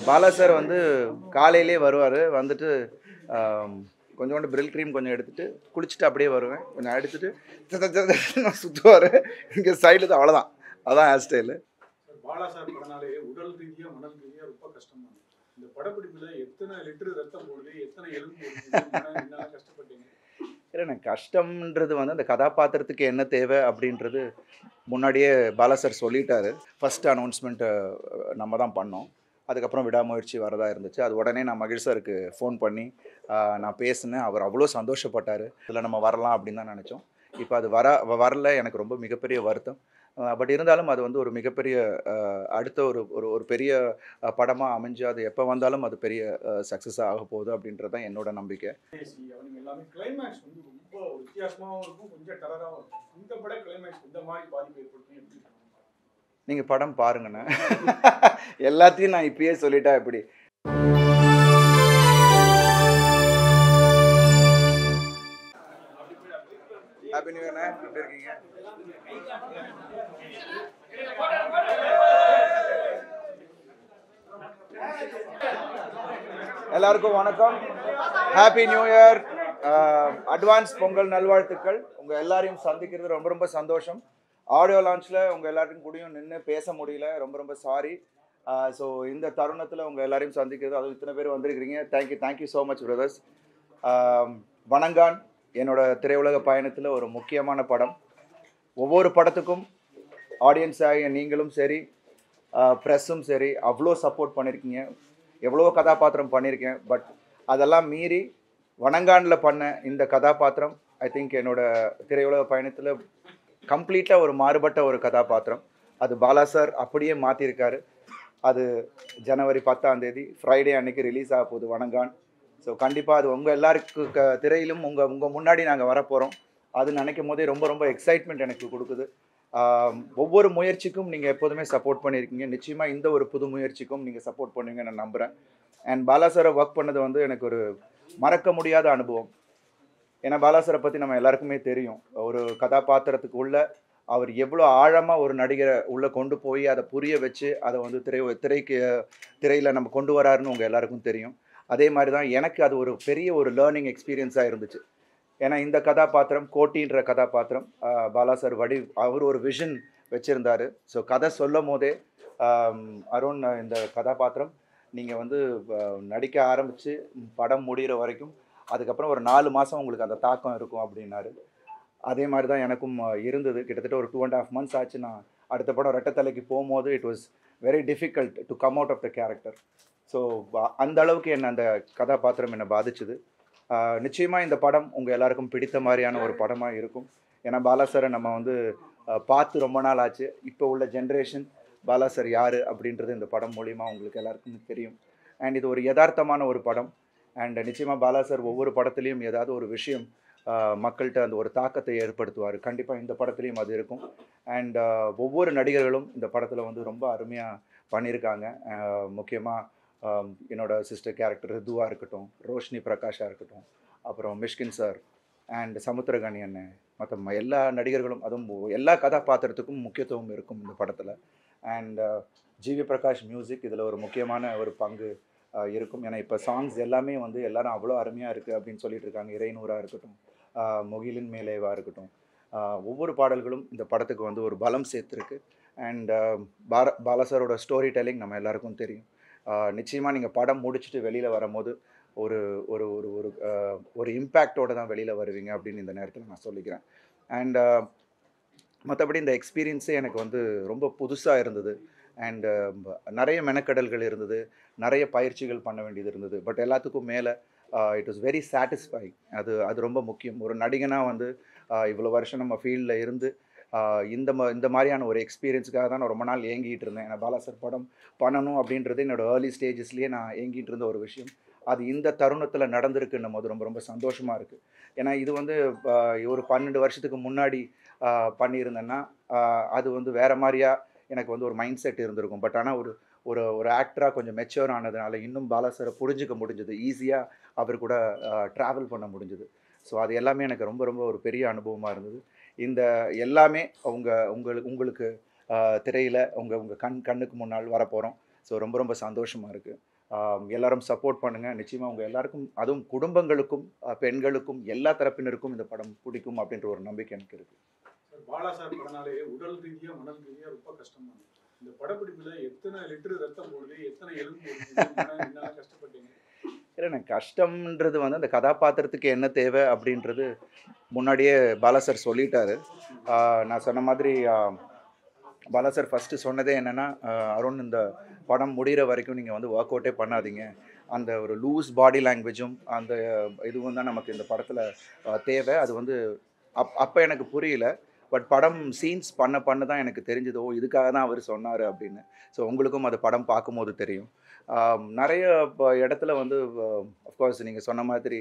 Bala sir வந்து காலையிலே வருவார். வந்துட்டு கொஞ்சோண்டு பிரில் க்ரீம் கொஞ்சம் எடுத்துகிட்டு குளிச்சுட்டு அப்படியே வருவேன். கொஞ்சம் எடுத்துகிட்டு சுற்றுவார். இங்கே சைடில் தான், அவ்வளோதான். அதான் ஹேர் ஸ்டைலு. பாலா சார் படனாலே உடல் ரீதியாக மனல் ரீதியாக ரொம்ப கஷ்டமா இருக்கு. இந்த படப்பிடிப்பில் எத்தனை லிட்டர் ரத்தம் போடுது, எத்தனை எலும்பு போடுது, என்ன கஷ்டப்பட்டீங்க? இல்லை, கஷ்டம்ன்றது வந்து அந்த கதாபாத்திரத்துக்கு என்ன தேவை அப்படின்றது முன்னாடியே பாலா சார் சொல்லிட்டாரு. ஃபஸ்ட்டு அனௌன்ஸ்மெண்ட்டு நம்ம தான் பண்ணோம். அதுக்கப்புறம் விடாமுயற்சி வரதா இருந்துச்சு. அது உடனே நான் மகிழ் சாருக்கு ஃபோன் பண்ணி நான் பேசினேன். அவர் அவ்வளோ சந்தோஷப்பட்டார். இதில் நம்ம வரலாம் அப்படின்னு தான் நினச்சோம். இப்போ அது வரல. எனக்கு ரொம்ப மிகப்பெரிய வருத்தம். பட் இருந்தாலும் அது வந்து ஒரு மிகப்பெரிய அடுத்த ஒரு ஒரு ஒரு பெரிய படமாக அமைஞ்சு அது எப்போ வந்தாலும் அது பெரிய சக்ஸஸாக ஆக போகுது அப்படின்றது தான் என்னோட நம்பிக்கை. எல்லாமே கிளைமேக்ஸ் வந்து ரொம்ப வித்தியாசமாகவும் இருக்கும், கொஞ்சம் டெரராகவும் இருக்கும். இந்த படம் கிளைமேக்ஸ் இந்த மாதிரி பாதிப்பு ஏற்படுத்தும் எப்படி? நீங்கள் படம் பாருங்கண்ணே. எல்லாத்தையும் நான் இப்பயே சொல்லிட்டா எப்படி? ஹாப்பி நியூ இயர்ண்ணே. எப்படி இருக்கீங்க? எல்லாருக்கும் வணக்கம். Happy new year. Advance Pongal நல்வாழ்த்துக்கள். உங்கள் எல்லாரையும் சந்திக்கிறது ரொம்ப ரொம்ப சந்தோஷம். ஆடியோ லான்ச்சில் உங்கள் எல்லாருக்கும் கூடயும் நின்று பேச முடியல. ரொம்ப ரொம்ப சாரி. ஸோ இந்த தருணத்தில் உங்கள் எல்லாரையும் சந்திக்கிறது, அதுவும் இத்தனை பேர் வந்திருக்கிறீங்க. Thank you so much brothers. Vanangaan என்னோட திரையுலக பயணத்தில் ஒரு முக்கியமான படம். ஒவ்வொரு படத்துக்கும் ஆடியன்ஸ் ஆகிய நீங்களும் சரி, ப்ரெஸ்ஸும் சரி, அவ்வளோ சப்போர்ட் பண்ணியிருக்கீங்க. எவ்வளோ கதாபாத்திரம் பண்ணியிருக்கேன். பட் அதெல்லாம் மீறி வணங்கானில் பண்ண இந்த கதாபாத்திரம் ஐ திங்க் என்னோட திரையுலக பயணத்தில் கம்ப்ளீட்டாக ஒரு மாறுபட்ட ஒரு கதாபாத்திரம். அது பாலா சார் அப்படியே மாற்றிருக்காரு. அது ஜனவரி 10 ஃப்ரைடே அன்னைக்கு ரிலீஸ் ஆக போகுது வணங்கான். ஸோ கண்டிப்பாக அது உங்கள் எல்லாருக்கும் திரையிலும் உங்கள் முன்னாடி நாங்கள் வரப்போகிறோம். அது நினைக்கும் போதே ரொம்ப ரொம்ப எக்ஸைட்மெண்ட் எனக்கு கொடுக்குது. ஒவ்வொரு முயற்சிக்கும் நீங்கள் எப்போதுமே சப்போர்ட் பண்ணியிருக்கீங்க. நிச்சயமாக இந்த ஒரு புது முயற்சிக்கும் நீங்கள் சப்போர்ட் பண்ணுவீங்க நான் நம்புகிறேன். அண்ட் பாலா சாரை ஒர்க் பண்ணது வந்து எனக்கு ஒரு மறக்க முடியாத அனுபவம். ஏன்னா பாலா சாரை பற்றி நம்ம எல்லாருக்குமே தெரியும். ஒரு கதாபாத்திரத்துக்கு உள்ள அவர் எவ்வளோ ஆழமாக ஒரு நடிகரை உள்ளே கொண்டு போய் அதை புரிய வச்சு அதை வந்து திரையில் நம்ம கொண்டு வராருன்னு உங்கள் எல்லாருக்கும் தெரியும். அதே மாதிரி தான் எனக்கு அது ஒரு பெரிய ஒரு லேர்னிங் எக்ஸ்பீரியன்ஸாக இருந்துச்சு. ஏன்னா இந்த கதாபாத்திரம் கோட்டின்ற கதாபாத்திரம் பாலா சார் அவர் ஒரு விஷன் வச்சுருந்தார். ஸோ கதை சொல்லும் போதே அருண், இந்த கதாபாத்திரம் நீங்கள் வந்து நடிக்க ஆரம்பித்து படம் முடிகிற வரைக்கும் அதுக்கப்புறம் ஒரு 4 மாதம் உங்களுக்கு அந்த தாக்கம் இருக்கும் அப்படின்னாரு. அதே மாதிரி தான் எனக்கும் இருந்தது. கிட்டத்தட்ட ஒரு 2.5 months ஆச்சு. நான் அடுத்த படம் ரெட்டத்தலைக்கு போகும்போது it was very difficult to come out of the character. So அந்த அளவுக்கு அந்த கதாபாத்திரம் என்னை பாதிச்சுது. நிச்சயமாக இந்த படம் உங்கள் எல்லாருக்கும் பிடித்த மாதிரியான ஒரு படமாக இருக்கும். ஏன்னா பாலா சாரை நம்ம வந்து பார்த்து ரொம்ப நாள் ஆச்சு. இப்போ உள்ள ஜென்ரேஷன் பாலா சார் யார் அப்படின்றது இந்த படம் மூலிமா உங்களுக்கு எல்லாருக்கும் தெரியும். அண்ட் இது ஒரு யதார்த்தமான ஒரு படம். அண்ட் நிச்சயமாக பாலா சார் ஒவ்வொரு படத்துலேயும் ஏதாவது ஒரு விஷயம் மக்கள்கிட்ட அந்த ஒரு தாக்கத்தை ஏற்படுத்துவார். கண்டிப்பாக இந்த படத்துலேயும் அது இருக்கும். அண்ட் ஒவ்வொரு நடிகர்களும் இந்த படத்தில் வந்து ரொம்ப அருமையாக பண்ணியிருக்காங்க. முக்கியமாக என்னோட சிஸ்டர் கேரக்டர் ரிதுவாக இருக்கட்டும், ரோஷினி பிரகாஷாக இருக்கட்டும், அப்புறம் மிஷ்கின் சார் அண்ட் சமுத்திரகனி அண்ணன், மற்ற எல்லா நடிகர்களும், அதுவும் எல்லா கதாபாத்திரத்துக்கும் முக்கியத்துவம் இருக்கும் இந்த படத்தில். அண்ட் ஜிவி பிரகாஷ் மியூசிக் இதில் ஒரு முக்கியமான ஒரு பங்கு இருக்கும். ஏன்னா இப்போ சாங்ஸ் எல்லாமே வந்து எல்லாரும் அவ்வளோ அருமையாக இருக்குது அப்படின்னு சொல்லிட்டு இருக்காங்க. இறைநூறாக இருக்கட்டும், முகிலின் மேலேவாக இருக்கட்டும், ஒவ்வொரு பாடல்களும் இந்த படத்துக்கு வந்து ஒரு பலம் சேர்த்துருக்கு. அண்ட் பாலா சாரோட ஸ்டோரி டெல்லிங் நம்ம எல்லாருக்கும் தெரியும். நிச்சயமாக நீங்கள் படம் முடிச்சுட்டு வெளியில் வரும்போது ஒரு ஒரு ஒரு ஒரு ஒரு இம்பேக்டோடு தான் வெளியில் வருவீங்க அப்படின்னு இந்த நேரத்தில் நான் சொல்லிக்கிறேன். அண்ட் மற்றபடி இந்த எக்ஸ்பீரியன்ஸே எனக்கு வந்து ரொம்ப புதுசாக இருந்தது. அண்டு நிறைய மெனக்கடல்கள் இருந்தது, நிறைய பயிற்சிகள் பண்ண வேண்டியது இருந்தது. பட் எல்லாத்துக்கும் மேலே இட் வாஸ் வெரி சாட்டிஸ்ஃபைங். அது ரொம்ப முக்கியம். ஒரு நடிகனாக வந்து இவ்வளோ வருஷம் நம்ம ஃபீல்டில் இருந்து இந்த மாதிரியான ஒரு எக்ஸ்பீரியன்ஸுக்காக தான் நான் ரொம்ப நாள் ஏங்கிட்டு இருந்தேன். ஏன்னா பாலா சார் படம் பண்ணணும் அப்படின்றது என்னோடய ஏர்லி ஸ்டேஜஸ்லேயே நான் ஏங்கிட்டு இருந்த ஒரு விஷயம். அது இந்த தருணத்தில் நடந்திருக்குன்னும் போது ரொம்ப ரொம்ப சந்தோஷமாக இருக்குது. ஏன்னா இது வந்து ஒரு 12 வருஷத்துக்கு முன்னாடி பண்ணியிருந்தேன்னா அது வந்து வேறு மாதிரியாக எனக்கு வந்து ஒரு மைண்ட் செட் இருந்திருக்கும். பட் ஆனால் ஒரு ஒரு ஒரு ஆக்டராக கொஞ்சம் மெச்சூர் ஆனதுனால இன்னும் பாலா சாரை புரிஞ்சிக்க முடிஞ்சது. ஈஸியாக அவர் கூட ட்ராவல் பண்ண முடிஞ்சுது. ஸோ அது எல்லாமே எனக்கு ரொம்ப ரொம்ப ஒரு பெரிய அனுபவமாக இருந்தது. இந்த எல்லாமே உங்களுக்கு திரையில் உங்கள் கண்ணுக்கு முன்னால் வரப்போகிறோம். ஸோ ரொம்ப ரொம்ப சந்தோஷமாக இருக்குது. எல்லாரும் சப்போர்ட் பண்ணுங்கள். நிச்சயமாக உங்கள் எல்லாருக்கும், அதுவும் குடும்பங்களுக்கும் பெண்களுக்கும் எல்லா தரப்பினருக்கும் இந்த படம் பிடிக்கும் அப்படின்ற ஒரு நம்பிக்கை எனக்கு இருக்குது. பாலா சார் படனாலே உடல் ரீதியா மனல் ரீதியா ரொம்ப கஷ்டமா இருக்கு. இந்த படப்பிடிப்புல எத்தனை லிட்டர் ரத்தம் போடுது, எத்தனை எலும்பு போடுது, என்ன கஷ்டப்பட்டீங்க? இல்லை, எனக்கு கஷ்டம்ன்றது வந்து அந்த கதாபாத்திரத்துக்கு என்ன தேவை அப்படின்றது முன்னாடியே பாலா சார் சொல்லிட்டாரு. நான் சொன்ன மாதிரி பாலா சார் ஃபஸ்ட்டு சொன்னதே என்னென்னா, அருண் இந்த படம் முடிகிற வரைக்கும் நீங்கள் வந்து ஒர்க் அவுட்டே பண்ணாதீங்க. அந்த ஒரு லூஸ் பாடி லாங்குவேஜும் அந்த இதுவும் தான் நமக்கு இந்த படத்தில் தேவை. அது வந்து அப்போ எனக்கு புரியல. பட் படம் சீன்ஸ் பண்ண தான் எனக்கு தெரிஞ்சது, ஓ இதுக்காக தான் அவர் சொன்னார் அப்படின்னு. ஸோ உங்களுக்கும் அது படம் பார்க்கும்போது தெரியும். நிறைய இடத்துல வந்து அஃப்கோர்ஸ் நீங்கள் சொன்ன மாதிரி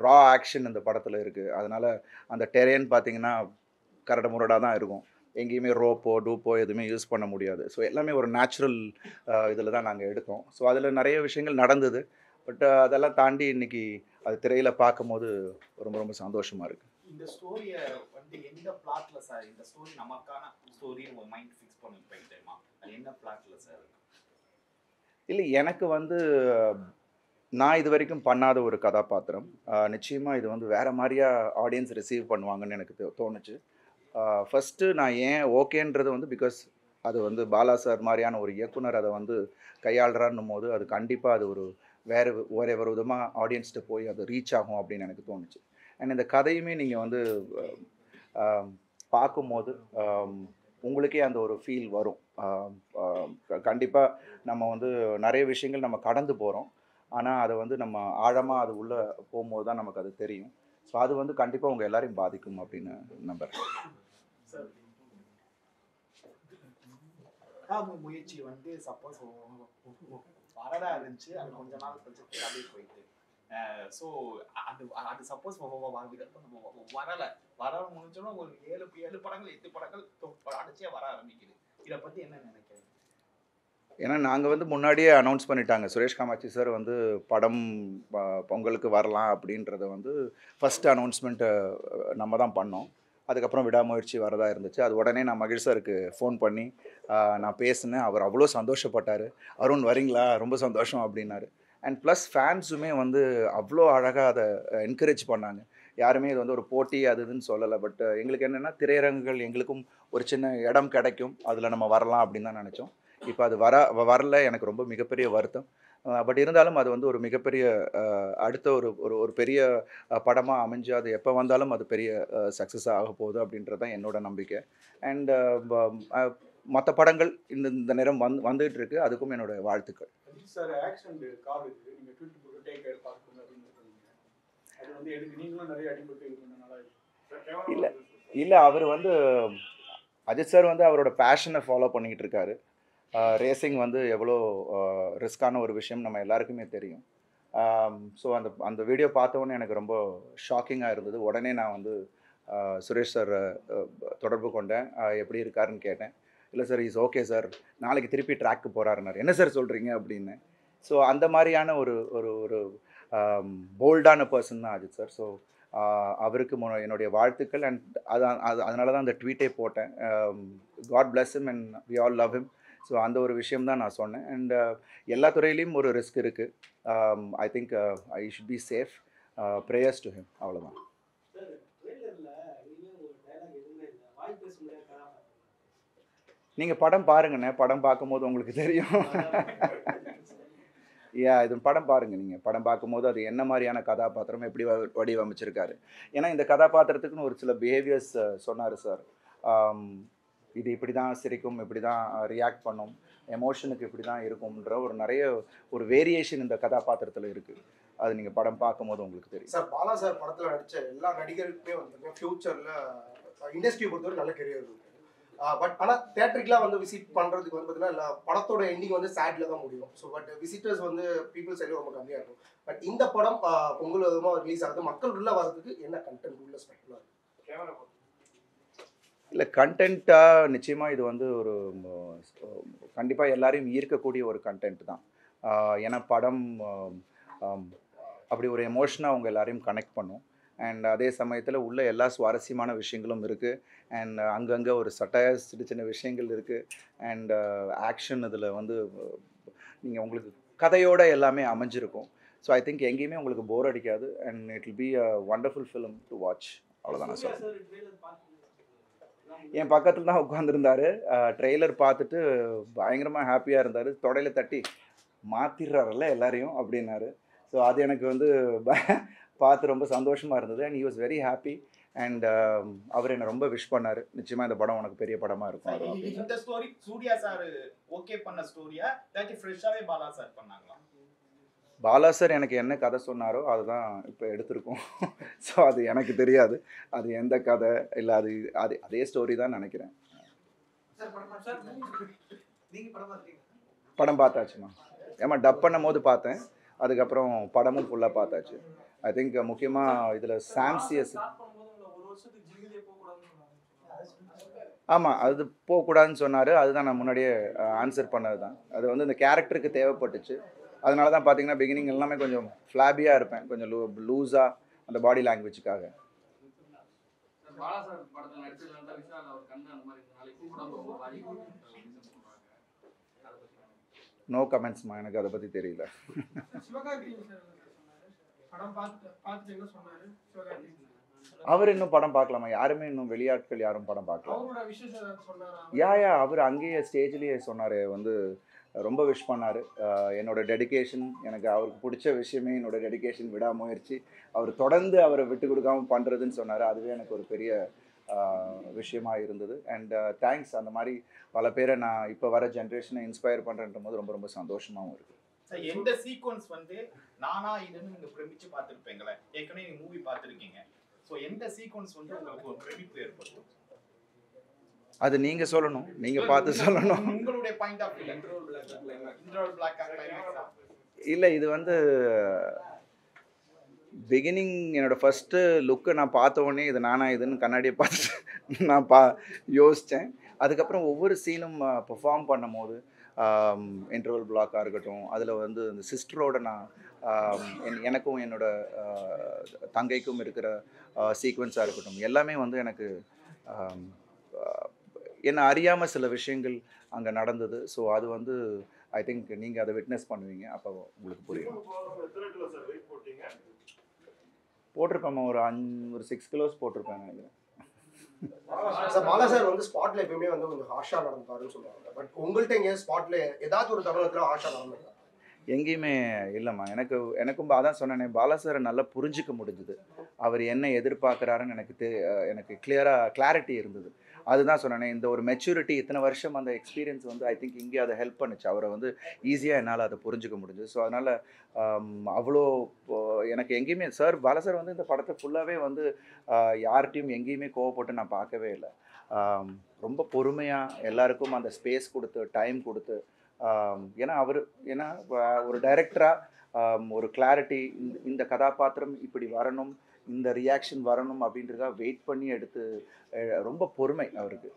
ரா ஆக்ஷன் இந்த படத்தில் இருக்குது. அதனால் அந்த டெரேன் பார்த்தீங்கன்னா கரடு முரடாக தான் இருக்கும். எங்கேயுமே ரோப்போ டூப்போ எதுவுமே யூஸ் பண்ண முடியாது. ஸோ எல்லாமே ஒரு நேச்சுரல் இதில் தான் நாங்கள் எடுத்தோம். ஸோ அதில் நிறைய விஷயங்கள் நடந்தது. பட் அதெல்லாம் தாண்டி இன்னைக்கு அது திரையில் பார்க்கும்போது ரொம்ப ரொம்ப சந்தோஷமாக இருக்குது. இந்த ஸ்டோரியை வந்து எந்த பிளாட்ல சார், இந்த ஸ்டோரி நமக்கான ஸ்டோரின்னு ஒரு மைண்ட் ஃபிக்ஸ் பண்ணி போயிட்டேமா, அது என்ன பிளாட்ல சார்? இல்லை, எனக்கு வந்து நான் இது வரைக்கும் பண்ணாத ஒரு கதாபாத்திரம். நிச்சயமாக இது வந்து வேறு மாதிரியா ஆடியன்ஸ் ரிசீவ் பண்ணுவாங்கன்னு எனக்கு தோணுச்சு. ஃபஸ்ட்டு நான் ஏன் ஓகேன்றது வந்து பிகாஸ் அது வந்து பாலா சார் மாதிரியான ஒரு இயக்குனர் அதை வந்து கையாளுறான்னும் போது அது கண்டிப்பாக அது ஒரு வேறு ஒரு விதமாக ஆடியன்ஸ்கிட்ட போய் அது ரீச் ஆகும் அப்படின்னு எனக்கு தோணுச்சு. அண்ட் இந்த கதையுமே நீங்கள் வந்து பார்க்கும்போது உங்களுக்கே அந்த ஒரு ஃபீல் வரும். கண்டிப்பாக நம்ம வந்து நிறைய விஷயங்கள் நம்ம கடந்து போகிறோம். ஆனால் அதை வந்து நம்ம ஆழமாக அது உள்ளே போகும்போது தான் நமக்கு அது தெரியும். ஸோ அது வந்து கண்டிப்பாக உங்கள் எல்லாரையும் பாதிக்கும் அப்படின்னு நம்புறேன். முயற்சி வந்து சப்போஸ் வரதா இருந்துச்சு, அது கொஞ்ச நாள் கழிச்சு அப்படியே போயிட்டு, ஸோ அது சப்போஸ் வர முடிஞ்சோன்னா ஒரு 7 படங்கள் 8 படங்கள் அடிச்சே வர ஆரம்பிக்குது. இதை பற்றி என்ன நினைக்கிறீங்க? ஏன்னா நாங்கள் வந்து முன்னாடியே அனௌன்ஸ் பண்ணிட்டாங்க, சுரேஷ் காமாட்சி சார் வந்து படம் பொங்கலுக்கு வரலாம் அப்படின்றத வந்து ஃபஸ்ட்டு அனௌன்ஸ்மெண்ட்டை நம்ம தான் பண்ணோம். அதுக்கப்புறம் விடாமுயற்சி வரதா இருந்துச்சு. அது உடனே நான் மகிழ் சாருக்கு ஃபோன் பண்ணி நான் பேசினேன். அவர் அவ்வளோ சந்தோஷப்பட்டார். அருண் வரீங்களா, ரொம்ப சந்தோஷம் அப்படின்னாரு. அண்ட் ப்ளஸ் ஃபேன்ஸுமே வந்து அவ்வளோ அழகாக அதை என்கரேஜ் பண்ணாங்க. யாருமே இது வந்து ஒரு போட்டி அது இதுன்னு சொல்லலை. பட் எங்களுக்கு என்னென்னா, திரையரங்குகள் எங்களுக்கும் ஒரு சின்ன இடம் கிடைக்கும், அதில் நம்ம வரலாம் அப்படின்னு தான் நினச்சோம். இப்போ அது வரல, எனக்கு ரொம்ப மிகப்பெரிய வருத்தம். பட் இருந்தாலும் அது வந்து ஒரு மிகப்பெரிய அடுத்த ஒரு பெரிய படமாக அமைஞ்சு அது எப்போ வந்தாலும் அது பெரிய சக்ஸஸாக ஆக போகுது அப்படின்றது தான் என்னோட நம்பிக்கை. அண்ட் மற்ற படங்கள் இந்த நேரம் வந்துகிட்டு இருக்கு, அதுக்கும் என்னோட வாழ்த்துக்கள். சார் ஆக்ஷன் கார் இருக்கு, நீங்கள் ட்வீட் போட்டு டேக் கேர் பார்க்கணும் அப்படின்னு சொல்லுவீங்க. அது வந்து எனக்கு நீங்களும் நிறைய அடிபட்டு இது பண்ணனால இல்லை அவர் வந்து அஜித் சார் வந்து அவரோட பேஷனை ஃபாலோ பண்ணிக்கிட்டு இருக்காரு. ரேசிங் வந்து எவ்வளோ ரிஸ்க்கான ஒரு விஷயம் நம்ம எல்லாருக்குமே தெரியும். ஸோ அந்த வீடியோ பார்த்தோன்னே எனக்கு ரொம்ப ஷாக்கிங்காக இருந்தது. உடனே நான் வந்து சுரேஷ் சார் தொடர்பு கொண்டேன். எப்படி இருக்காருன்னு கேட்டேன். இல்லை சார், இஸ் ஓகே சார், நாளைக்கு திருப்பி ட்ராக்கு போகிறாருன்னாரு. என்ன சார் சொல்கிறீங்க அப்படின்னு. ஸோ அந்த மாதிரியான ஒரு ஒரு ஒரு போல்டான பர்சன் தான் அஜித் சார். ஸோ அவருக்கு என்னுடைய வாழ்த்துக்கள். அண்ட் அதனால தான் அந்த ட்வீட்டே போட்டேன். God bless him and we all love him. So அந்த ஒரு விஷயம் தான் நான் சொன்னேன். அண்ட் எல்லா துறையிலையும் ஒரு ரிஸ்க் இருக்குது. I think I should be safe. Prayers to him, அவ்வளோதான். நீங்கள் படம் பாருங்கண்ணே, படம் பார்க்கும்போது உங்களுக்கு தெரியும். இது படம் பாருங்கள். நீங்கள் படம் பார்க்கும்போது அது என்ன மாதிரியான கதாபாத்திரம் எப்படி வடிவமைச்சிருக்காரு. ஏன்னா இந்த கதாபாத்திரத்துக்குன்னு ஒரு சில பிஹேவியர்ஸ் சொன்னார் சார். இது இப்படி தான் சிரிக்கும், இப்படி தான் ரியாக்ட் பண்ணும், எமோஷனுக்கு இப்படி தான் இருக்கும்ன்ற நிறைய வேரியேஷன் இந்த கதாபாத்திரத்தில் இருக்குது. அது நீங்கள் படம் பார்க்கும்போது உங்களுக்கு தெரியும். சார், பாலா சார் படத்தில் நடித்த எல்லா நடிகருக்குமே வந்து ஃப்யூச்சரில் இண்டஸ்ட்ரியை பொறுத்தவரை நல்ல கெரியர் இருக்குது. பட் ஆனால் தேட்டருக்குலாம் வந்து விசிட் பண்ணுறதுக்கு வந்து பார்த்தீங்கன்னா படத்தோட எண்டிங் வந்து சேடில் தான் முடியும். ஸோ பட் விசிட்டர்ஸ் வந்து பீப்புள் சைடில் ரொம்ப கம்மியாக இருக்கும். பட் இந்த படம் பொங்கல் விதமாக ரிலீஸ் ஆகுது. மக்கள் உள்ளே வர்றதுக்கு என்ன கண்டென்ட் உள்ள ஸ்பெஷலாக இருக்குது? கேமரா இல்லை, கண்டென்ட்டாக நிச்சயமாக இது வந்து ஒரு கண்டிப்பாக எல்லாரையும் ஈர்க்கக்கூடிய ஒரு கண்டென்ட் தான். ஏன்னா படம் அப்படி ஒரு எமோஷனாக அவங்க எல்லாரையும் கனெக்ட் பண்ணும். அண்ட் அதே சமயத்தில் உள்ள எல்லா சுவாரஸ்யமான விஷயங்களும் இருக்குது. அண்ட் அங்கங்கே ஒரு சட்டையாக சின்ன சின்ன விஷயங்கள் இருக்குது. அண்ட் ஆக்ஷன் இதில் வந்து நீங்கள் உங்களுக்கு கதையோட எல்லாமே அமைஞ்சிருக்கும். ஸோ ஐ திங்க் எங்கேயுமே உங்களுக்கு போர் அடிக்காது. And it will be a wonderful film to watch. அவ்வளோதான் நான் சொல்லுவேன். என் பக்கத்தில் தான் உட்காந்துருந்தார். ட்ரெய்லர் பார்த்துட்டு பயங்கரமாக ஹாப்பியாக இருந்தார். தொடையில் தட்டி மாற்றிடுறாருல்ல எல்லாரையும் அப்படின்னாரு. ஸோ அது எனக்கு வந்து பார்த்து ரொம்ப சந்தோஷமாக இருந்தது. And he was very happy. And அவர் என்னை ரொம்ப விஷ் பண்ணார். நிச்சயமாக இந்த படம் உனக்கு பெரிய படமாக இருக்கும். இந்த ஸ்டோரி சூர்யா சார் ஓகே பண்ண ஸ்டோரியா இல்லாட்டி ஃப்ரெஷ்ஷாகவே பாலா சார் பண்ணாங்களா? பாலா சார் எனக்கு என்ன கதை சொன்னாரோ அதுதான் இப்போ எடுத்திருக்கோம். ஸோ அது எனக்கு தெரியாது அது எந்த கதை இல்லை. அதே ஸ்டோரி தான் நினைக்கிறேன். படம் பார்த்தாச்சுமா? ஏமா டப் பண்ணும் போது பார்த்தேன். அதுக்கப்புறம் படமும் ஃபுல்லாக பார்த்தாச்சு. ஐ திங்க் முக்கியமாக இதில் சாம்சியஸ் ஆமாம் அது போகக்கூடாதுன்னு சொன்னார். அதுதான் நான் முன்னாடியே ஆன்சர் பண்ணது தான். அது வந்து இந்த கேரக்டருக்கு தேவைப்பட்டுச்சு. அதனால தான் பார்த்தீங்கன்னா பிகினிங் எல்லாமே கொஞ்சம் ஃப்ளாபியாக இருப்பேன், கொஞ்சம் லூஸாக அந்த பாடி லாங்குவேஜுக்காக. நோ கமெண்ட்ஸ்மா, எனக்கு அதை பற்றி தெரியல. அவர் இன்னும் படம் பார்க்கலாமா? யாருமே இன்னும் வெளியாட்கள் யாரும் படம் பார்க்கலாம். அவர் அங்கேயே ஸ்டேஜ்லேயே சொன்னார், வந்து ரொம்ப விஷ் பண்ணார். என்னோட டெடிகேஷன், எனக்கு அவருக்கு பிடிச்ச விஷயமே என்னோட டெடிகேஷன், விடாமுயற்சி, அவர் தொடர்ந்து அவரை விட்டு கொடுக்காமல் பண்ணுறதுன்னு சொன்னார். அதுவே எனக்கு ஒரு பெரிய விஷயமாக இருந்தது. And thanks. அந்த மாதிரி பல பேரை நான் இப்போ வர ஜென்ரேஷனை இன்ஸ்பயர் பண்ணுறேன்ற போது ரொம்ப ரொம்ப சந்தோஷமாகவும் இருக்குது. எந்த சீக்வன்ஸ் வந்து நானா இதுன்னு நீங்கள் பிரமிச்சு பார்த்துருப்பீங்களே, ஏற்கனவே நீங்கள் மூவி பார்த்துருக்கீங்க. ஸோ எந்த சீக்வன்ஸ் வந்து உங்களுக்கு ஒரு பிரமிப்பு ஏற்படுத்தும்? அது நீங்கள் சொல்லணும், நீங்கள் பார்த்து சொல்லணும். உங்களுடைய point of view. Interval block கிளைமேக்ஸா? இல்லை, இது வந்து பிகினிங் என்னோடய ஃபஸ்ட்டு லுக்கை நான் பார்த்த உடனே இது நானா இதுன்னு கண்ணாடியை பார்த்துட்டு நான் யோசித்தேன். அதுக்கப்புறம் ஒவ்வொரு சீனும் பெர்ஃபார்ம் பண்ணும் போது இன்டர்வல் பிளாக்காக இருக்கட்டும், அதில் வந்து இந்த சிஸ்டரோட நான் எனக்கும் என்னோட தங்கைக்கும் இருக்கிற சீக்வன்ஸாக இருக்கட்டும், எல்லாமே வந்து எனக்கு என்னை அறியாமல் சில விஷயங்கள் அங்கே நடந்தது. ஸோ அது வந்து ஐ திங்க் நீங்கள் அதை விட்னஸ் பண்ணுவீங்க, அப்போ உங்களுக்கு புரியும். போட்டிருப்பேன், ஒரு 6 கிலோஸ் போட்டிருப்பேன் நினைக்கிறேன். பாலா சார் வந்து ஸ்பாட்ல எப்பயுமே வந்து கொஞ்சம் ஹாஷா நடந்துப்பாருன்னு சொல்லுவாங்க. பட் உங்கள்கிட்ட எங்க ஸ்பாட்ல ஏதாவது ஒரு தருணத்துல ஹாஷா நடந்துருக்கா? எங்கேயுமே இல்லைம்மா. எனக்கும் அதான் சொன்னேனே, பாலா சாரை நல்லா புரிஞ்சிக்க முடிஞ்சுது. அவர் என்ன எதிர்பார்க்குறாருன்னு எனக்கு கிளாரிட்டி இருந்தது. அதுதான் சொன்னேனே, இந்த ஒரு மெச்சூரிட்டி, இத்தனை வருஷம் அந்த எக்ஸ்பீரியன்ஸ் வந்து ஐ திங்க் இங்கே அதை ஹெல்ப் பண்ணுச்சு. அவரை வந்து ஈஸியாக என்னால் அதை புரிஞ்சிக்க முடிஞ்சுது. ஸோ அதனால் அவ்வளோ எனக்கு எங்கேயுமே பாலா சார் வந்து இந்த படத்தை ஃபுல்லாகவே வந்து யார்கிட்டையும் எங்கேயுமே கோவப்பட்டு நான் பார்க்கவே இல்லை. ரொம்ப பொறுமையாக எல்லாருக்கும் அந்த ஸ்பேஸ் கொடுத்து, டைம் கொடுத்து, ஏன்னா ஒரு டைரக்டராக ஒரு கிளாரிட்டி, இந்த கதாபாத்திரம் இப்படி வரணும், இந்த ரியாக்ஷன் வரணும் அப்படின்றத வெயிட் பண்ணி எடுத்து, ரொம்ப பொறுமை அவருக்கு.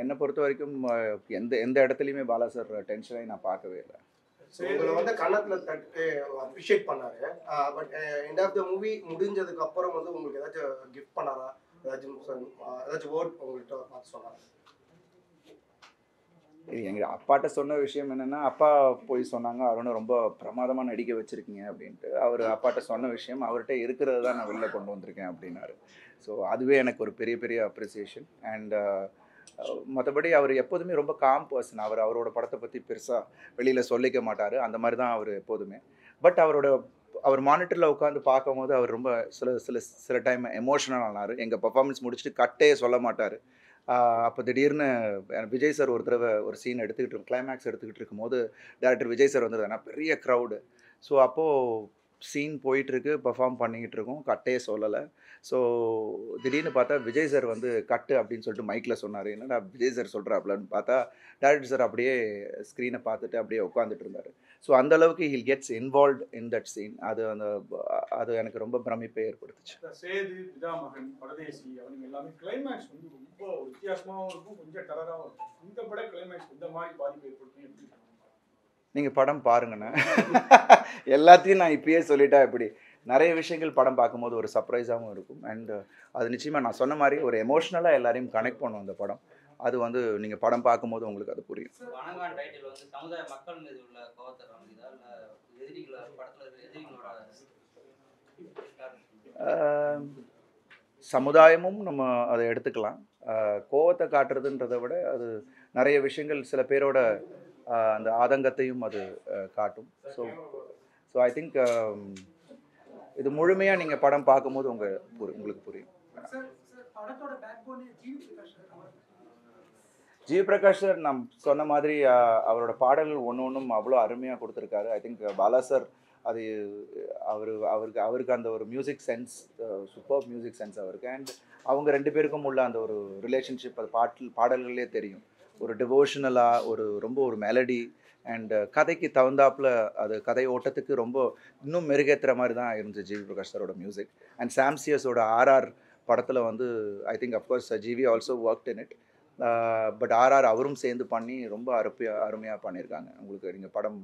என்னை பொறுத்த வரைக்கும் எந்த இடத்துலையுமே பாலா சார் டென்ஷனாகி நான் பார்க்கவே இல்லை. உங்களை வந்து கன்னத்துல தட்டு அப்ரிஷியேட் பண்ணாரு. But end of the movie முடிஞ்சதுக்கு அப்புறம் வந்து உங்களுக்கு ஏதாச்சும் கிஃப்ட் பண்ணாரா? ஏதாச்சும் வேர்ட் உங்கள்கிட்ட பார்த்து சொன்னாரா? இது எங்கள் அப்பாட்ட சொன்ன விஷயம் என்னென்னா, அப்பா போய் சொன்னாங்க, அருணை ரொம்ப பிரமாதமாக நடிக்க வச்சுருக்கீங்க அப்படின்ட்டு. அவர் அப்பாட்ட சொன்ன விஷயம், அவர்கிட்ட இருக்கிறது தான் நான் வெளில கொண்டு வந்திருக்கேன் அப்படின்னாரு. ஸோ அதுவே எனக்கு ஒரு பெரிய அப்ரிசியேஷன். அண்ட் மற்றபடி அவர் எப்போதுமே ரொம்ப காம் பர்சன். அவரோட படத்தை பற்றி பெருசாக வெளியில் சொல்லிக்க மாட்டார். அந்த மாதிரி தான் அவர் எப்போதுமே. பட் அவர் மானிட்டரில் உட்காந்து பார்க்கும்போது அவர் ரொம்ப சில டைம் எமோஷனல் ஆனார். எங்கள் பர்ஃபார்மன்ஸ் முடிச்சுட்டு கட்டே சொல்ல மாட்டார். அப்போ திடீர்னு விஜய் சார் ஒரு தடவை ஒரு சீன் கிளைமேக்ஸ் எடுத்துக்கிட்டு இருக்கும்போது டேரக்டர் விஜய் சார் வந்தது. ஆனால் பெரிய க்ரௌடு. ஸோ அப்போது சீன் போயிட்டுருக்கு, பர்ஃபார்ம் பண்ணிக்கிட்டு இருக்கோம், கட்டையே சொல்லலை. ஸோ திடீர்னு பார்த்தா விஜய் சார் வந்து கட்டு அப்படின்னு சொல்லிட்டு மைக்கில் சொன்னார். என்னடா விஜய் சார் சொல்கிறாப்லன்னு பார்த்தா டேரக்டர் சார் அப்படியே ஸ்க்ரீனை பார்த்துட்டு அப்படியே உட்காந்துட்டு இருந்தார். ஸோ அந்தளவுக்கு he'll gets involve in that scene. அது எனக்கு ரொம்ப பிரமிப்பை ஏற்படுத்துச்சு. சேது, பிதாமகன், பரதேசி அவங்க எல்லாமே கிளைமேக்ஸ் வந்து ரொம்ப வித்தியாசமாகவும் இருக்கும், கொஞ்சம் டெரராகவும் இருக்கும். இந்த பட கிளைமேக்ஸ் இந்த மாதிரி பாதிப்பு ஏற்படுத்தும் எப்படி? நீங்கள் படம் பாருங்கண்ணே. எல்லாத்தையும் நான் இப்பயே சொல்லிட்டா எப்படி? நிறைய விஷயங்கள் படம் பார்க்கும்போது ஒரு சர்ப்ரைஸாகவும் இருக்கும். அண்ட் அது நிச்சயமாக நான் சொன்ன மாதிரி ஒரு எமோஷ்னலாக எல்லாரையும் கனெக்ட் பண்ணும் அந்த படம். அது வந்து நீங்கள் படம் பார்க்கும்போது உங்களுக்கு அது புரியும். வணங்கான் டைட்டில் வந்து சமுதாய மக்கள் மீது உள்ள கோவத்தை காமிக்குதா இல்லை எதிரிகளோட படத்தில் இருக்கிற எதிரிகளோட சமுதாயமும் நம்ம அதை எடுத்துக்கலாம். கோவத்தை காட்டுறதுன்றதை விட அது நிறைய விஷயங்கள் சில பேரோட அந்த ஆதங்கத்தையும் அது காட்டும். ஸோ ஐ திங்க் இது முழுமையாக நீங்கள் படம் பார்க்கும்போது உங்களுக்கு புரியும். ஜி பிரகாஷ் சார் நான் சொன்ன மாதிரி அவரோட பாடல்கள் ஒன்றும் அவ்வளோ அருமையாக கொடுத்துருக்காரு. ஐ திங்க் பாலா சார் அது அவருக்கு அந்த ஒரு music sense, super music sense அவருக்கு. அண்ட் அவங்க 2 பேருக்கும் உள்ள அந்த ஒரு ரிலேஷன்ஷிப் அது பாடல்களே தெரியும். ஒரு டிவோஷனலாக ரொம்ப ஒரு மெலடி அண்ட் கதைக்கு தகுந்தாப்பில் அது கதை ஓட்டத்துக்கு ரொம்ப இன்னும் மெருகேற்றுற மாதிரி தான் இருந்துச்சு ஜிவி பிரகாஷ் சாரோட மியூசிக். அண்ட் சாம்சியஸோட ஆர்ஆர் படத்தில் வந்து I think of course GV also worked in it. But RR அவரும் சேர்ந்து பண்ணி ரொம்ப அருமையாக பண்ணியிருக்காங்க. உங்களுக்கு நீங்கள் படம்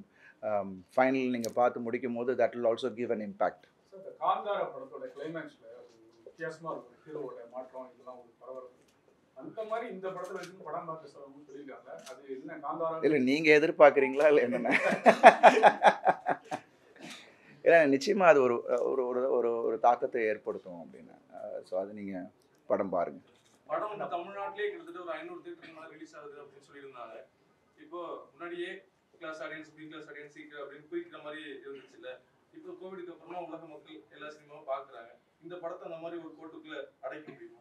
ஃபைனல் நீங்கள் பார்த்து முடிக்கும் போது that will also give an impact. Kantara படத்தோட கிளைமேக்ஸ்ல வித்தியாசமா இருக்கும், ஹீரோவோட மாற்றம் இதெல்லாம் ஒரு பரபரப்பு. அந்த மாதிரி இந்த படத்துல இருந்து படம் பார்த்து சொல்லியிருக்காங்க. அது என்ன காந்தாரா இல்லை நீங்கள் எதிர்பார்க்குறீங்களா இல்லை என்னென்ன? இல்லை நிச்சயமாக அது ஒரு ஒரு ஒரு ஒரு தாக்கத்தை ஏற்படுத்தும் அப்படின்னு. ஸோ அது நீங்கள் படம் பாருங்கள். படம் தமிழ்நாட்டிலே கிட்டத்தட்ட ஒரு 500 தியேட்டருக்கு மேலே ரிலீஸ் ஆகுது அப்படின்னு சொல்லியிருந்தாங்க. இப்போ முன்னாடியே class audience, B class audience, C அப்படின்னு பிரிக்கிற மாதிரி இருந்துச்சு இல்லை? இப்போ கோவிடுக்கு அப்புறமா உலக மக்கள் எல்லா சினிமாவும் பார்க்குறாங்க. இந்த படத்தை அந்த மாதிரி ஒரு கோட்டுக்குள்ள அடைக்க முடியுமா?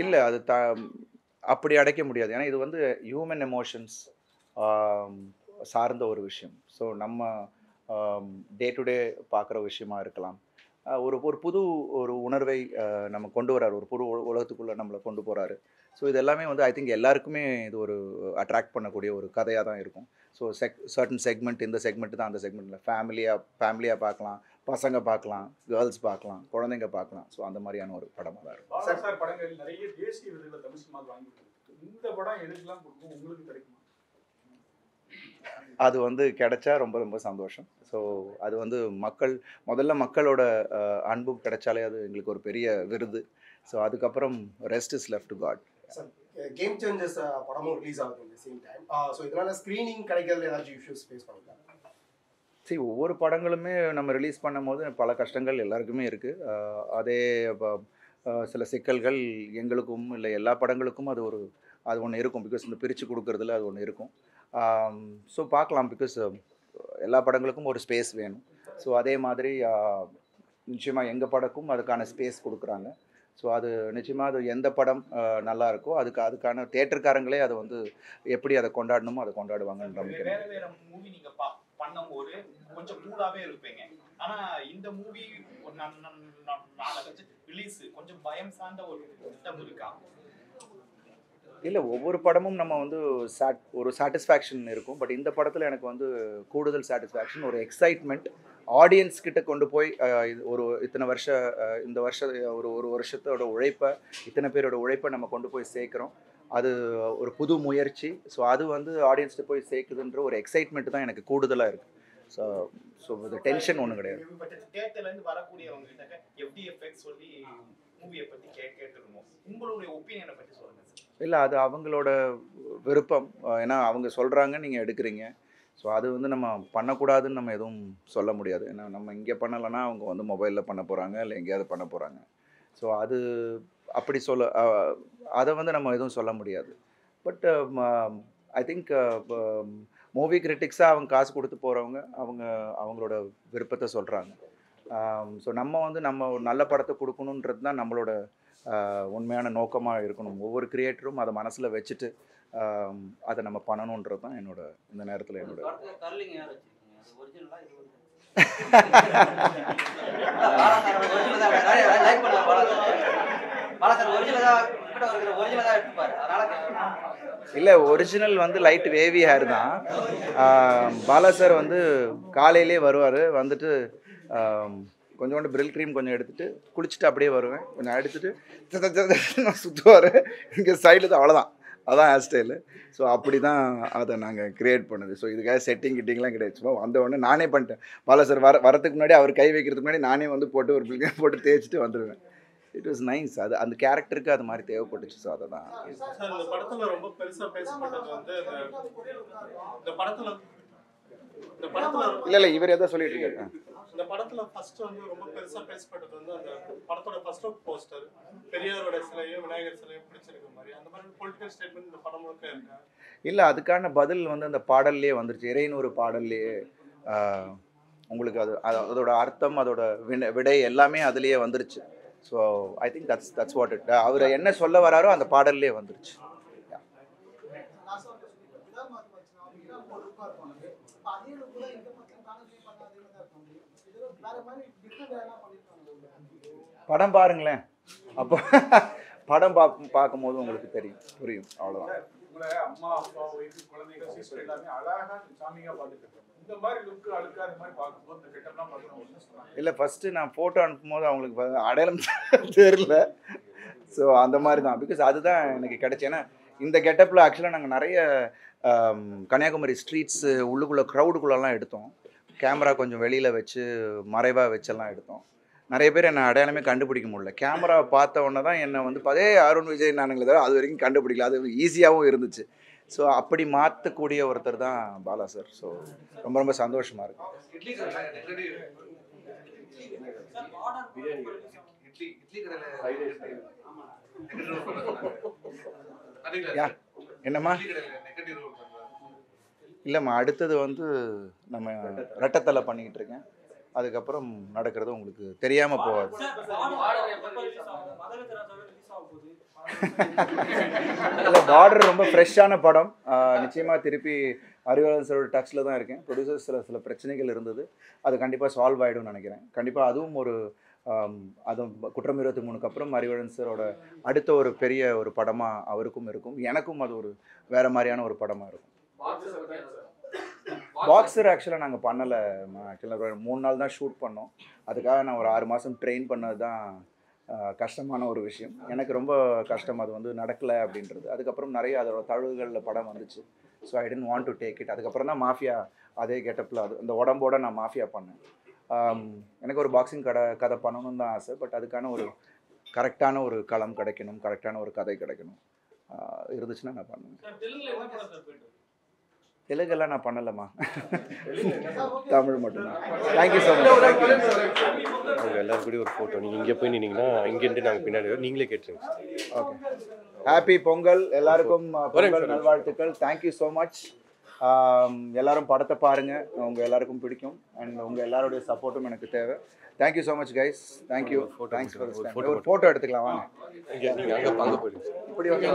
இல்லை அது அப்படி அடைக்க முடியாது. ஏன்னா இது வந்து ஹியூமன் எமோஷன்ஸ் சார்ந்த ஒரு விஷயம். ஸோ நம்ம டே டு டே பார்க்குற விஷயமா இருக்கலாம். ஒரு புது ஒரு உணர்வை நம்ம கொண்டு வராரு, ஒரு புது உலகத்துக்குள்ளே நம்மளை கொண்டு போகிறாரு. ஸோ இது எல்லாமே வந்து ஐ திங்க் எல்லாருக்குமே இது ஒரு அட்ராக்ட் பண்ணக்கூடிய ஒரு கதையாக தான் இருக்கும். ஸோ சர்டன் செக்மெண்ட், இந்த செக்மெண்ட் தான் அந்த செக்மெண்ட்டில் ஃபேமிலியாக பார்க்கலாம், பசங்க பார்க்கலாம், கேர்ள்ஸ் பார்க்கலாம், குழந்தைங்க பார்க்கலாம். ஸோ அந்த மாதிரியான ஒரு படமாக தான் இருக்கும். பாலா சார் படங்கள் நிறைய தேசிய விருதுகளை தமிழ் சினிமாவுக்கு வாங்கிட்டு இந்த படம் எதுக்கெல்லாம் கொடுக்கும், உங்களுக்கு கிடைக்குமா? அது வந்து கிடைச்சா ரொம்ப ரொம்ப சந்தோஷம். ஸோ அது வந்து முதல்ல மக்களோட அன்பு கிடைச்சாலே அது எங்களுக்கு ஒரு பெரிய விருது. ஸோ அதுக்கப்புறம் rest is left to God. Game changers படமும் ரிலீஸ் ஆகுது இந்த சேம் டைம். ஸோ இதனால ஸ்க்ரீனிங் கிடைக்கிறதுல ஏதாச்சும் இஷ்யூஸ் ஃபேஸ் பண்ணுறாங்க? சரி, ஒவ்வொரு படங்களுமே நம்ம ரிலீஸ் பண்ணும்போது பல கஷ்டங்கள் எல்லாருக்குமே இருக்குது. அதே சில சிக்கல்கள் எங்களுக்கும் இல்லை எல்லா படங்களுக்கும் அது ஒன்று இருக்கும். பிகாஸ் இந்த பிரித்து கொடுக்குறதுல அது ஒன்று இருக்கும். ஸோ பார்க்கலாம். பிகாஸ் எல்லா படங்களுக்கும் ஒரு ஸ்பேஸ் வேணும். ஸோ அதே மாதிரி நிச்சயமாக எங்கள் படக்கும் அதுக்கான ஸ்பேஸ் கொடுக்குறாங்க. ஸோ அது நிச்சயமாக அது எந்த படம் நல்லா இருக்கோ அதுக்கான தியேட்டர்காரங்களே அதை வந்து எப்படி அதை கொண்டாடணுமோ அதை கொண்டாடுவாங்கன்ற நம்பிக்கை. வேற மூவி நீங்க பண்ணும்போது கொஞ்சம் கூலாவே இருப்பீங்க. ஆனா இந்த மூவி ரிலீஸ் கொஞ்சம் பயம் சார்ந்த ஒரு திட்டம் இருக்கா? இல்லை, ஒவ்வொரு படமும் நம்ம வந்து ஒரு சாட்டிஸ்ஃபேக்ஷன் இருக்கும். பட் இந்த படத்தில் எனக்கு வந்து கூடுதல் சாட்டிஸ்ஃபேக்ஷன், ஒரு எக்ஸைட்மெண்ட். ஆடியன்ஸ் கிட்ட கொண்டு போய் இந்த வருஷம் ஒரு வருஷத்தோட உழைப்பை, இத்தனை பேரோட உழைப்பை நம்ம கொண்டு போய் சேர்க்குறோம். அது ஒரு புது முயற்சி. ஸோ அது வந்து ஆடியன்ஸ்கிட்ட போய் சேர்க்குதுன்ற ஒரு எக்ஸைட்மெண்ட் தான் எனக்கு கூடுதலாக இருக்குது. ஸோ இது டென்ஷன் ஒன்றும் கிடையாது. தியேட்டர்லேருந்து வரக்கூடியவங்க கிட்ட எப்படி எஃபெக்ட் சொல்லி மூவியை பற்றி கேட்டுருந்தோம். உங்களுடைய ஒப்பீனியனை பற்றி சொல்லுங்கள். இல்லை, அது அவங்களோட விருப்பம். ஏன்னா அவங்க சொல்கிறாங்க, நீங்கள் எடுக்கிறீங்க. ஸோ அது வந்து நம்ம பண்ணக்கூடாதுன்னு நம்ம எதுவும் சொல்ல முடியாது. ஏன்னா நம்ம இங்கே பண்ணலைன்னா அவங்க வந்து மொபைலில் பண்ண போகிறாங்க, இல்லை எங்கேயாவது பண்ண போகிறாங்க. ஸோ அது அப்படி அதை வந்து நம்ம எதுவும் சொல்ல முடியாது. பட் ஐ திங்க் மூவி கிரிட்டிக்ஸாக அவங்க காசு கொடுத்து போகிறவங்க அவங்களோட விருப்பத்தை சொல்கிறாங்க. ஸோ நம்ம ஒரு நல்ல படத்தை கொடுக்கணுன்றது தான் நம்மளோட உண்மையான நோக்கமாக இருக்கணும். ஒவ்வொரு கிரியேட்டரும் அதை மனசில் வச்சுட்டு அதை நம்ம பண்ணணுன்றது தான் இந்த நேரத்தில் என்னோட இல்லை. ஒரிஜினல் வந்து லைட் வேவி ஹேர் தான். பாலா சார் வந்து காலையிலே வருவார். வந்துட்டு கொஞ்சோண்டு பிரில் க்ரீம் கொஞ்சம் எடுத்துகிட்டு குளிச்சுட்டு அப்படியே வருவேன். கொஞ்சம் எடுத்துகிட்டு சுற்றுவார். இங்கே சைடில் தான். அவ்வளோதான். அதான் ஹேர் ஸ்டைலு. ஸோ அப்படி தான் அதை நாங்கள் க்ரியேட் பண்ணுது. ஸோ இதுக்காக செட்டிங்லாம் கிடையாது. சும்மா வந்த உடனே நானே பண்ணிட்டேன். பாலா சார் வரத்துக்கு முன்னாடி அவர் கை வைக்கிறதுக்கு முன்னாடி நானே வந்து போட்டு ஒரு பிள்ளைங்க போட்டு தேய்ச்சிட்டு வந்துடுவேன். It was nice. அது அந்த கேரக்டருக்கு அது மாதிரி தேவைப்பட்டுச்சு. ஸோ அதை தான் சார் இந்த படத்துல ரொம்ப பெருசா பேசப்பட்டது வந்து இந்த படத்துல இல்லை இவர் எதாவது சொல்லிட்டு இருக்காரு. இந்த படத்துல ஃபர்ஸ்ட் வந்து ரொம்ப பெருசா பேசப்பட்டது வந்து அந்த படத்தோட ஃபர்ஸ்ட் லுக் போஸ்டர் பெரியாரோட சிலையும் விநாயகர் சிலையும் பிடிச்சிருக்க மாதிரி அந்த மாதிரி பொலிட்டிக்கல் ஸ்டேட்மெண்ட் இந்த படம் முழுக்க இருக்கா? இல்லை அதுக்கான பதில் வந்து அந்த பாடல்லையே வந்துருச்சு. இறைநூறு பாடல்லையே உங்களுக்கு அதோட அர்த்தம் அதோட விடை எல்லாமே அதுலேயே வந்துருச்சு. So I think that's what it. அவர் என்ன சொல்ல வராரோ அந்த பாடல்லே வந்துருச்சு. படம் பாருங்களேன், அப்போ படம் பார்க்கும்போது உங்களுக்கு புரியும். அவ்வளோதான். உங்களை அம்மா அப்பா ஒய்ஃப் குழந்தைகள் சிஸ்டர் எல்லாமே அழகா சாமியா பார்த்துட்டு இந்த மாதிரி லுக்கு அழுக்காத மாதிரி பார்க்கும்போது இந்த கெட்டப்லாம் பார்க்கணும். இல்லை ஃபஸ்ட்டு நான் ஃபோட்டோ அனுப்பும்போது அவங்களுக்கு அடையாளம் தெரியல. ஸோ அந்த மாதிரி தான். பிகாஸ் அதுதான் எனக்கு கிடைச்சி. ஏன்னா இந்த கெட்டப்பில் ஆக்சுவலாக நாங்கள் நிறைய கன்னியாகுமரி ஸ்ட்ரீட்ஸு உள்ளுக்குள்ளே க்ரௌடுக்குள்ளெல்லாம் எடுத்தோம். கேமரா கொஞ்சம் வெளியில் வச்சு மறைவாக வச்செல்லாம் எடுத்தோம். நிறைய பேர் என்னை அடையாளமே கண்டுபிடிக்க முடியல. கேமரா பார்த்த உடனே தான் என்னை வந்து அதே அருண் விஜய் நானுங்களே தவிர அது வரைக்கும் கண்டுபிடிக்கல. அது ஈஸியாகவும் இருந்துச்சு. ஸோ அப்படி மாற்றக்கூடிய ஒருத்தர் தான் பாலா சார். ஸோ ரொம்ப ரொம்ப சந்தோஷமாக இருக்கு. என்னம்மா? இல்லைம்மா, அடுத்தது வந்து நம்ம ரெட்டத்தலை பண்ணிக்கிட்டு இருக்கேன். அதுக்கப்புறம் நடக்கிறது உங்களுக்கு தெரியாமல் போகாது. இல்லை பார்டர் ரொம்ப ஃப்ரெஷ்ஷான படம். நிச்சயமாக திருப்பி அறிவாளன் சாரோட டச்சில் தான் இருக்கேன். ப்ரொடியூசர்ஸ் சில பிரச்சனைகள் இருந்தது. அது கண்டிப்பாக சால்வ் ஆகிடும்னு நினைக்கிறேன். கண்டிப்பாக அதுவும் ஒரு அதுவும் குற்றம் 23க்கு அப்புறம் அறிவாளன் சாரோட அடுத்த ஒரு பெரிய ஒரு படமாக அவருக்கும் இருக்கும். எனக்கும் அது ஒரு வேறு மாதிரியான ஒரு படமாக இருக்கும். பாக்ஸர் ஆக்சுவலாக நாங்கள் பண்ணலை. ஆக்சுவலாக 3 நாள் தான் ஷூட் பண்ணோம். அதுக்காக நான் ஒரு 6 மாதம் ட்ரெயின் பண்ணது தான் கஷ்டமான ஒரு விஷயம். எனக்கு ரொம்ப கஷ்டம் அது வந்து நடக்கலை அப்படின்றது. அதுக்கப்புறம் நிறைய அதோட தழுவுகளில் படம் வந்துச்சு. So I didn't want to take it. அதுக்கப்புறம் தான் மாஃபியா அதே கெட்டப்பில் அந்த உடம்போடு நான் மாஃபியா பண்ணேன். எனக்கு ஒரு பாக்ஸிங் கதை பண்ணணும்னு தான் ஆசை. பட் அதுக்கான ஒரு கரெக்டான ஒரு களம் கிடைக்கணும், கரெக்டான ஒரு கதை கிடைக்கணும். இருந்துச்சுன்னா நான் பண்ணுவேன். தெலுங்கெல்லாம் நான் பண்ணலம்மா, தமிழ் மட்டும்தான். Thank you so much. அவங்க எல்லாரும் கூட ஒரு ஃபோட்டோ நீங்கள் இங்கே போய் நின்னீங்கன்னா இங்கேருந்து நாங்கள் பின்னாடி நீங்களே கேட்டுருங்க. ஓகே. ஹாப்பி பொங்கல் எல்லாருக்கும். பொங்கல் நல்வாழ்த்துக்கள். Thank you so much. எல்லாரும் படத்தை பாருங்கள், உங்கள் எல்லாருக்கும் பிடிக்கும். அண்ட் உங்கள் எல்லாருடைய சப்போர்ட்டும் எனக்கு தேவை. Thank you so much guys. Thank you. Thanks for this time. ஒரு ஃபோட்டோ எடுத்துக்கலாம் வாங்க. நீங்கள் அங்கே போயிடுங்க. இப்படி வந்து